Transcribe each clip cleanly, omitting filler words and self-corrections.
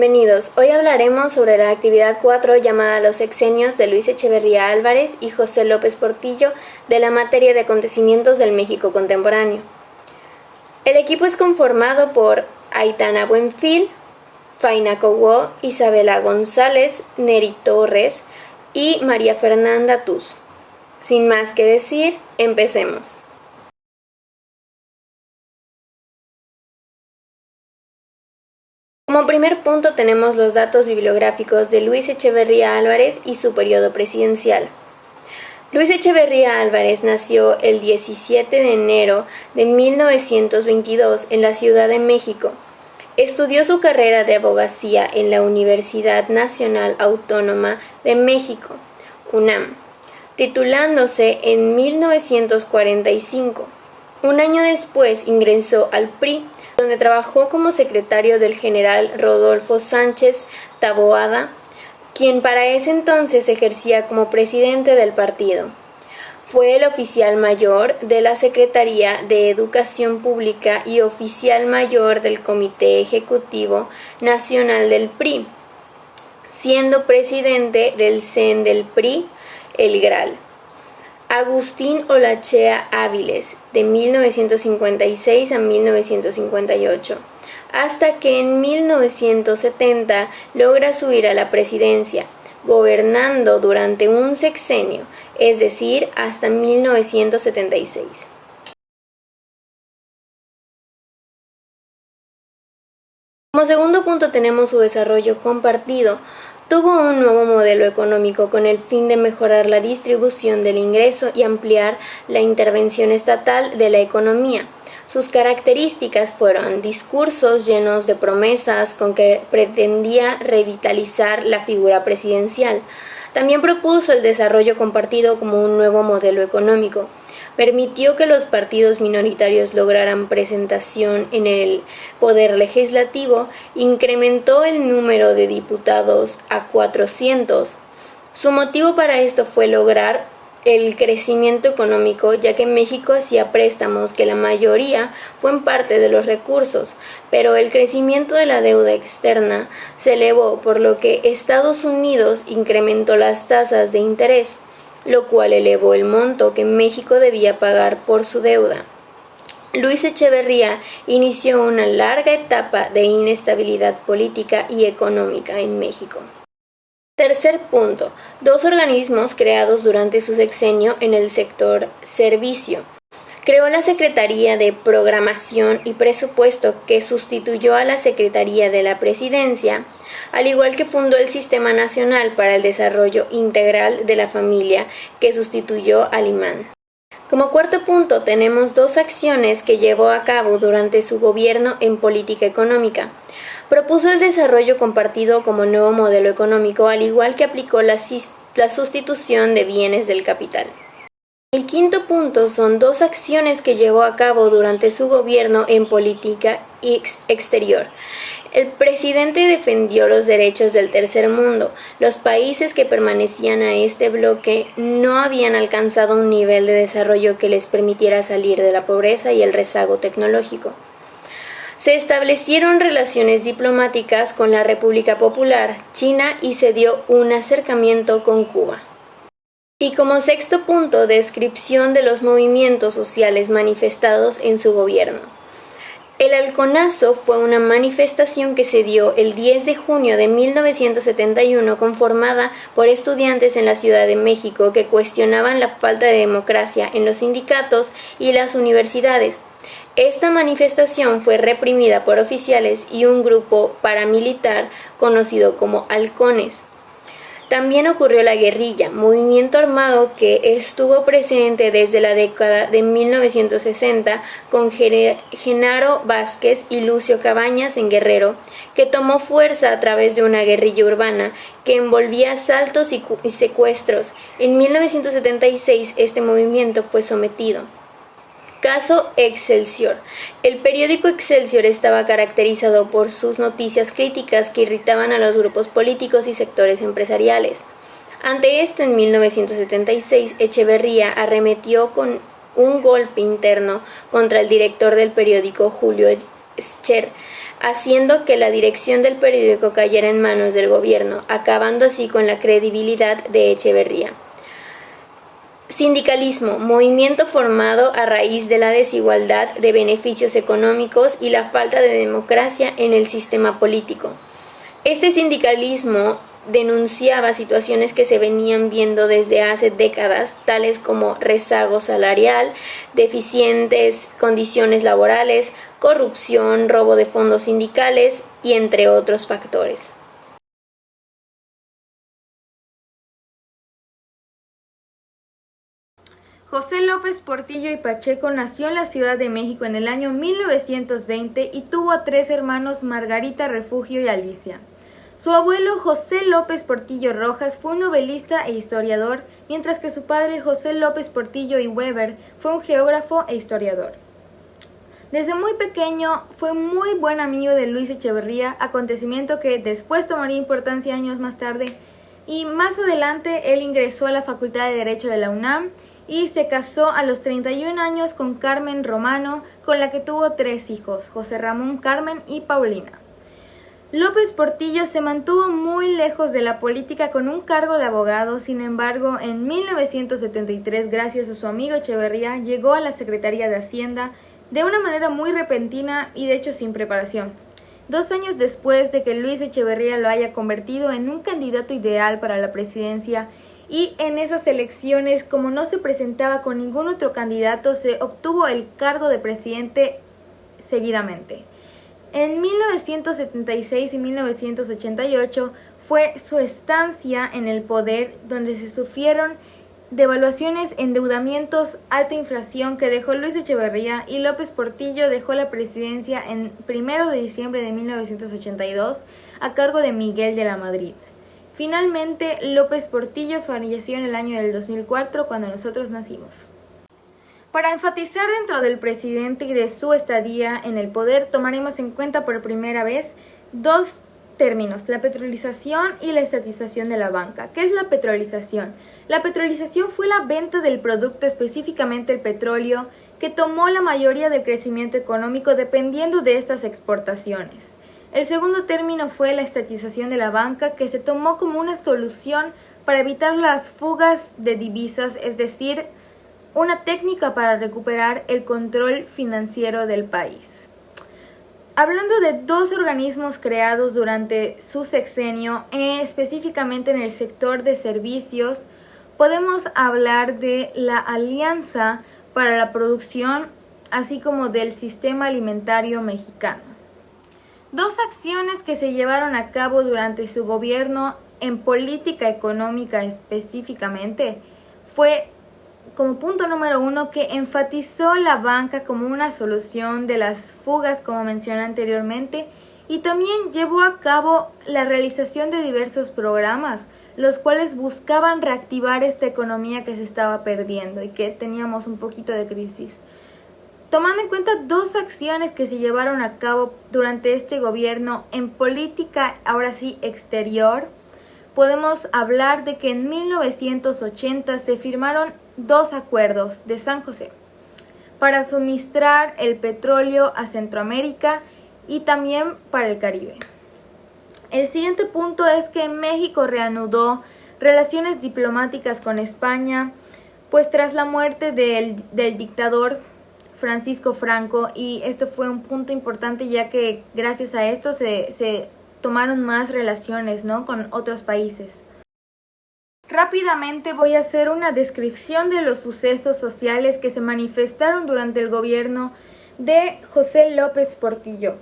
Bienvenidos. Hoy hablaremos sobre la actividad 4 llamada Los sexenios de Luis Echeverría Álvarez y José López Portillo de la materia de acontecimientos del México contemporáneo. El equipo es conformado por Aitana Buenfil, Faina Cowó, Isabela González, Neri Torres y María Fernanda Tuz. Sin más que decir, empecemos. Como primer punto tenemos los datos bibliográficos de Luis Echeverría Álvarez y su periodo presidencial. Luis Echeverría Álvarez nació el 17 de enero de 1922 en la Ciudad de México. Estudió su carrera de abogacía en la Universidad Nacional Autónoma de México, UNAM, titulándose en 1945. Un año después ingresó al PRI, donde trabajó como secretario del general Rodolfo Sánchez Taboada, quien para ese entonces ejercía como presidente del partido. Fue el oficial mayor de la Secretaría de Educación Pública y oficial mayor del Comité Ejecutivo Nacional del PRI, siendo presidente del CEN del PRI, el GRAL. Agustín Olachea Áviles, de 1956 a 1958, hasta que en 1970 logra subir a la presidencia, gobernando durante un sexenio, es decir, hasta 1976. Como segundo punto tenemos su desarrollo compartido. Tuvo un nuevo modelo económico con el fin de mejorar la distribución del ingreso y ampliar la intervención estatal de la economía. Sus características fueron discursos llenos de promesas con que pretendía revitalizar la figura presidencial. También propuso el desarrollo compartido como un nuevo modelo económico. Permitió que los partidos minoritarios lograran presentación en el poder legislativo, incrementó el número de diputados a 400. Su motivo para esto fue lograr el crecimiento económico, ya que México hacía préstamos que la mayoría fue en parte de los recursos, pero el crecimiento de la deuda externa se elevó, por lo que Estados Unidos incrementó las tasas de interés, lo cual elevó el monto que México debía pagar por su deuda. Luis Echeverría inició una larga etapa de inestabilidad política y económica en México. Tercer punto, dos organismos creados durante su sexenio en el sector servicio. Creó la Secretaría de Programación y Presupuesto, que sustituyó a la Secretaría de la Presidencia, al igual que fundó el Sistema Nacional para el Desarrollo Integral de la Familia, que sustituyó al IMAN. Como cuarto punto tenemos dos acciones que llevó a cabo durante su gobierno en política económica. Propuso el desarrollo compartido como nuevo modelo económico, al igual que aplicó la sustitución de bienes del capital. El quinto punto son dos acciones que llevó a cabo durante su gobierno en política exterior. El presidente defendió los derechos del tercer mundo. Los países que permanecían a este bloque no habían alcanzado un nivel de desarrollo que les permitiera salir de la pobreza y el rezago tecnológico. Se establecieron relaciones diplomáticas con la República Popular China y se dio un acercamiento con Cuba. Y como sexto punto, descripción de los movimientos sociales manifestados en su gobierno. El Halconazo fue una manifestación que se dio el 10 de junio de 1971 conformada por estudiantes en la Ciudad de México que cuestionaban la falta de democracia en los sindicatos y las universidades. Esta manifestación fue reprimida por oficiales y un grupo paramilitar conocido como halcones. También ocurrió la guerrilla, movimiento armado que estuvo presente desde la década de 1960 con Genaro Vázquez y Lucio Cabañas en Guerrero, que tomó fuerza a través de una guerrilla urbana que envolvía asaltos y secuestros. En 1976 este movimiento fue sometido. Caso Excelsior. El periódico Excelsior estaba caracterizado por sus noticias críticas que irritaban a los grupos políticos y sectores empresariales. Ante esto, en 1976, Echeverría arremetió con un golpe interno contra el director del periódico, Julio Scher, haciendo que la dirección del periódico cayera en manos del gobierno, acabando así con la credibilidad de Echeverría. Sindicalismo, movimiento formado a raíz de la desigualdad de beneficios económicos y la falta de democracia en el sistema político. Este sindicalismo denunciaba situaciones que se venían viendo desde hace décadas, tales como rezago salarial, deficientes condiciones laborales, corrupción, robo de fondos sindicales y entre otros factores. José López Portillo y Pacheco nació en la Ciudad de México en el año 1920 y tuvo a 3 hermanos, Margarita, Refugio y Alicia. Su abuelo José López Portillo Rojas fue un novelista e historiador, mientras que su padre José López Portillo y Weber fue un geógrafo e historiador. Desde muy pequeño fue muy buen amigo de Luis Echeverría, acontecimiento que después tomaría importancia años más tarde, y más adelante él ingresó a la Facultad de Derecho de la UNAM y se casó a los 31 años con Carmen Romano, con la que tuvo 3 hijos, José Ramón, Carmen y Paulina. López Portillo se mantuvo muy lejos de la política con un cargo de abogado. Sin embargo, en 1973, gracias a su amigo Echeverría, llegó a la Secretaría de Hacienda de una manera muy repentina y de hecho sin preparación. 2 años después de que Luis Echeverría lo haya convertido en un candidato ideal para la presidencia, y en esas elecciones, como no se presentaba con ningún otro candidato, se obtuvo el cargo de presidente seguidamente. En 1976 y 1988 fue su estancia en el poder donde se sufrieron devaluaciones, endeudamientos, alta inflación que dejó Luis Echeverría, y López Portillo dejó la presidencia en 1 de diciembre de 1982 a cargo de Miguel de la Madrid. Finalmente, López Portillo falleció en el año del 2004, cuando nosotros nacimos. Para enfatizar dentro del presidente y de su estadía en el poder, tomaremos en cuenta por primera vez 2 términos: la petrolización y la estatización de la banca. ¿Qué es la petrolización? La petrolización fue la venta del producto, específicamente el petróleo, que tomó la mayoría del crecimiento económico dependiendo de estas exportaciones. El segundo término fue la estatización de la banca, que se tomó como una solución para evitar las fugas de divisas, es decir, una técnica para recuperar el control financiero del país. Hablando de 2 organismos creados durante su sexenio, específicamente en el sector de servicios, podemos hablar de la Alianza para la Producción, así como del Sistema Alimentario Mexicano. 2 acciones que se llevaron a cabo durante su gobierno en política económica específicamente fue, como punto número 1, que enfatizó la banca como una solución de las fugas, como mencioné anteriormente, y también llevó a cabo la realización de diversos programas, los cuales buscaban reactivar esta economía que se estaba perdiendo y que teníamos un poquito de crisis. Tomando en cuenta 2 acciones que se llevaron a cabo durante este gobierno en política, ahora sí, exterior, podemos hablar de que en 1980 se firmaron 2 acuerdos de San José para suministrar el petróleo a Centroamérica y también para el Caribe. El siguiente punto es que México reanudó relaciones diplomáticas con España, pues tras la muerte del dictador Francisco Franco, y esto fue un punto importante ya que gracias a esto se tomaron más relaciones, ¿no?, con otros países. Rápidamente voy a hacer una descripción de los sucesos sociales que se manifestaron durante el gobierno de José López Portillo.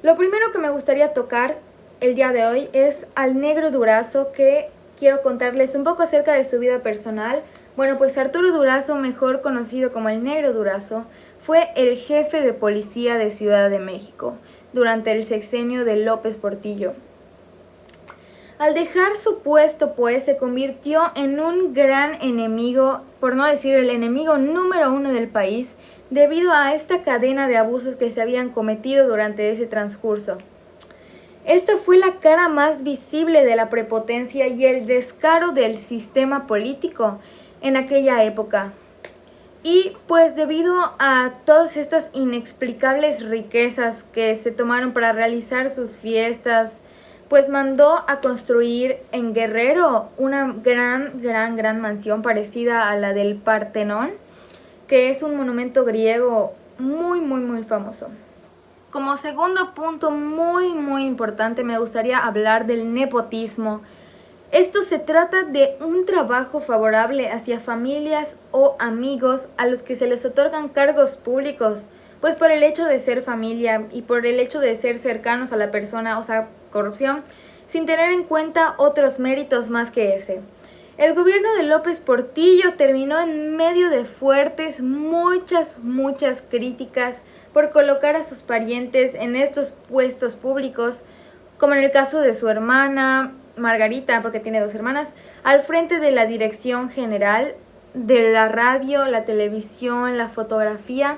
Lo primero que me gustaría tocar el día de hoy es al Negro Durazo, que quiero contarles un poco acerca de su vida personal. Bueno, pues Arturo Durazo, mejor conocido como el Negro Durazo, fue el jefe de policía de Ciudad de México durante el sexenio de López Portillo. Al dejar su puesto, pues, se convirtió en un gran enemigo, por no decir el enemigo número 1 del país, debido a esta cadena de abusos que se habían cometido durante ese transcurso. Esta fue la cara más visible de la prepotencia y el descaro del sistema político en aquella época. Y pues debido a todas estas inexplicables riquezas que se tomaron para realizar sus fiestas, pues mandó a construir en Guerrero una gran mansión parecida a la del Partenón, que es un monumento griego muy famoso. Como segundo punto muy importante, me gustaría hablar del nepotismo. Esto se trata de un trabajo favorable hacia familias o amigos a los que se les otorgan cargos públicos, pues por el hecho de ser familia y por el hecho de ser cercanos a la persona, o sea, corrupción, sin tener en cuenta otros méritos más que ese. El gobierno de López Portillo terminó en medio de fuertes, muchas críticas por colocar a sus parientes en estos puestos públicos, como en el caso de su hermana Margarita, porque tiene 2 hermanas, al frente de la dirección general de la radio, la televisión, la fotografía,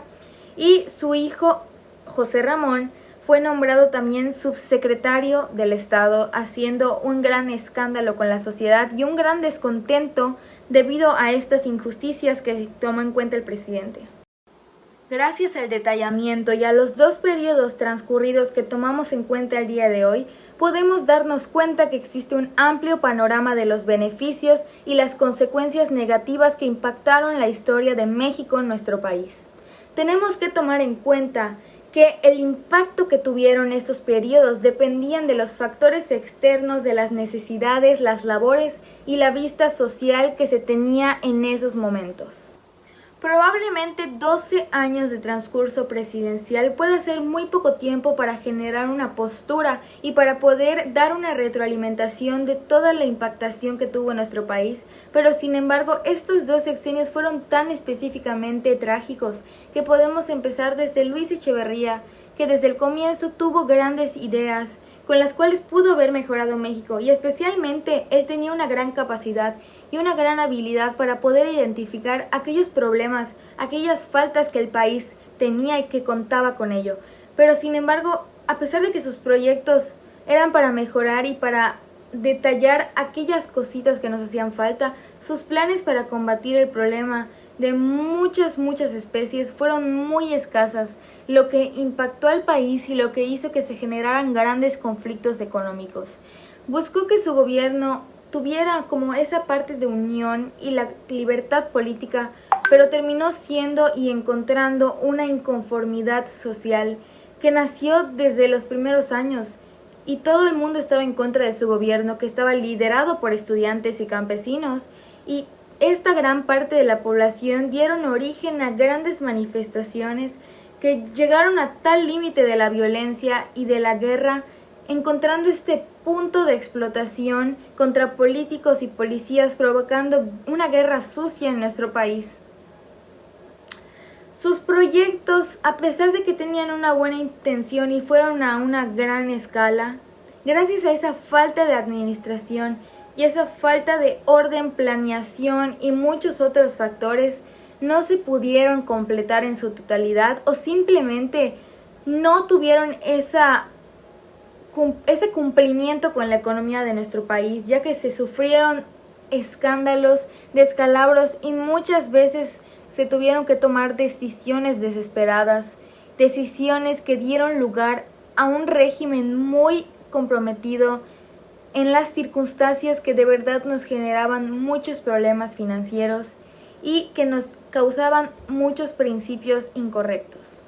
y su hijo José Ramón fue nombrado también subsecretario del Estado, haciendo un gran escándalo con la sociedad y un gran descontento debido a estas injusticias que tomó en cuenta el presidente. Gracias al detallamiento y a los 2 periodos transcurridos que tomamos en cuenta el día de hoy, podemos darnos cuenta que existe un amplio panorama de los beneficios y las consecuencias negativas que impactaron la historia de México en nuestro país. Tenemos que tomar en cuenta que el impacto que tuvieron estos periodos dependían de los factores externos, de las necesidades, las labores y la vista social que se tenía en esos momentos. Probablemente 12 años de transcurso presidencial puede ser muy poco tiempo para generar una postura y para poder dar una retroalimentación de toda la impactación que tuvo nuestro país, pero sin embargo estos 2 sexenios fueron tan específicamente trágicos que podemos empezar desde Luis Echeverría, que desde el comienzo tuvo grandes ideas con las cuales pudo haber mejorado México, y especialmente él tenía una gran capacidad y una gran habilidad para poder identificar aquellos problemas, aquellas faltas que el país tenía y que contaba con ello. Pero sin embargo, a pesar de que sus proyectos eran para mejorar y para detallar aquellas cositas que nos hacían falta, sus planes para combatir el problema de muchas especies fueron muy escasas, lo que impactó al país y lo que hizo que se generaran grandes conflictos económicos. Buscó que su gobierno tuviera como esa parte de unión y la libertad política, pero terminó siendo y encontrando una inconformidad social que nació desde los primeros años, y todo el mundo estaba en contra de su gobierno, que estaba liderado por estudiantes y campesinos, y esta gran parte de la población dieron origen a grandes manifestaciones que llegaron a tal límite de la violencia y de la guerra, encontrando este punto de explotación contra políticos y policías, provocando una guerra sucia en nuestro país. Sus proyectos, a pesar de que tenían una buena intención y fueron a una gran escala, gracias a esa falta de administración y esa falta de orden, planeación y muchos otros factores, no se pudieron completar en su totalidad, o simplemente no tuvieron ese cumplimiento con la economía de nuestro país, ya que se sufrieron escándalos, descalabros, y muchas veces se tuvieron que tomar decisiones desesperadas, decisiones que dieron lugar a un régimen muy comprometido en las circunstancias que de verdad nos generaban muchos problemas financieros y que nos causaban muchos principios incorrectos.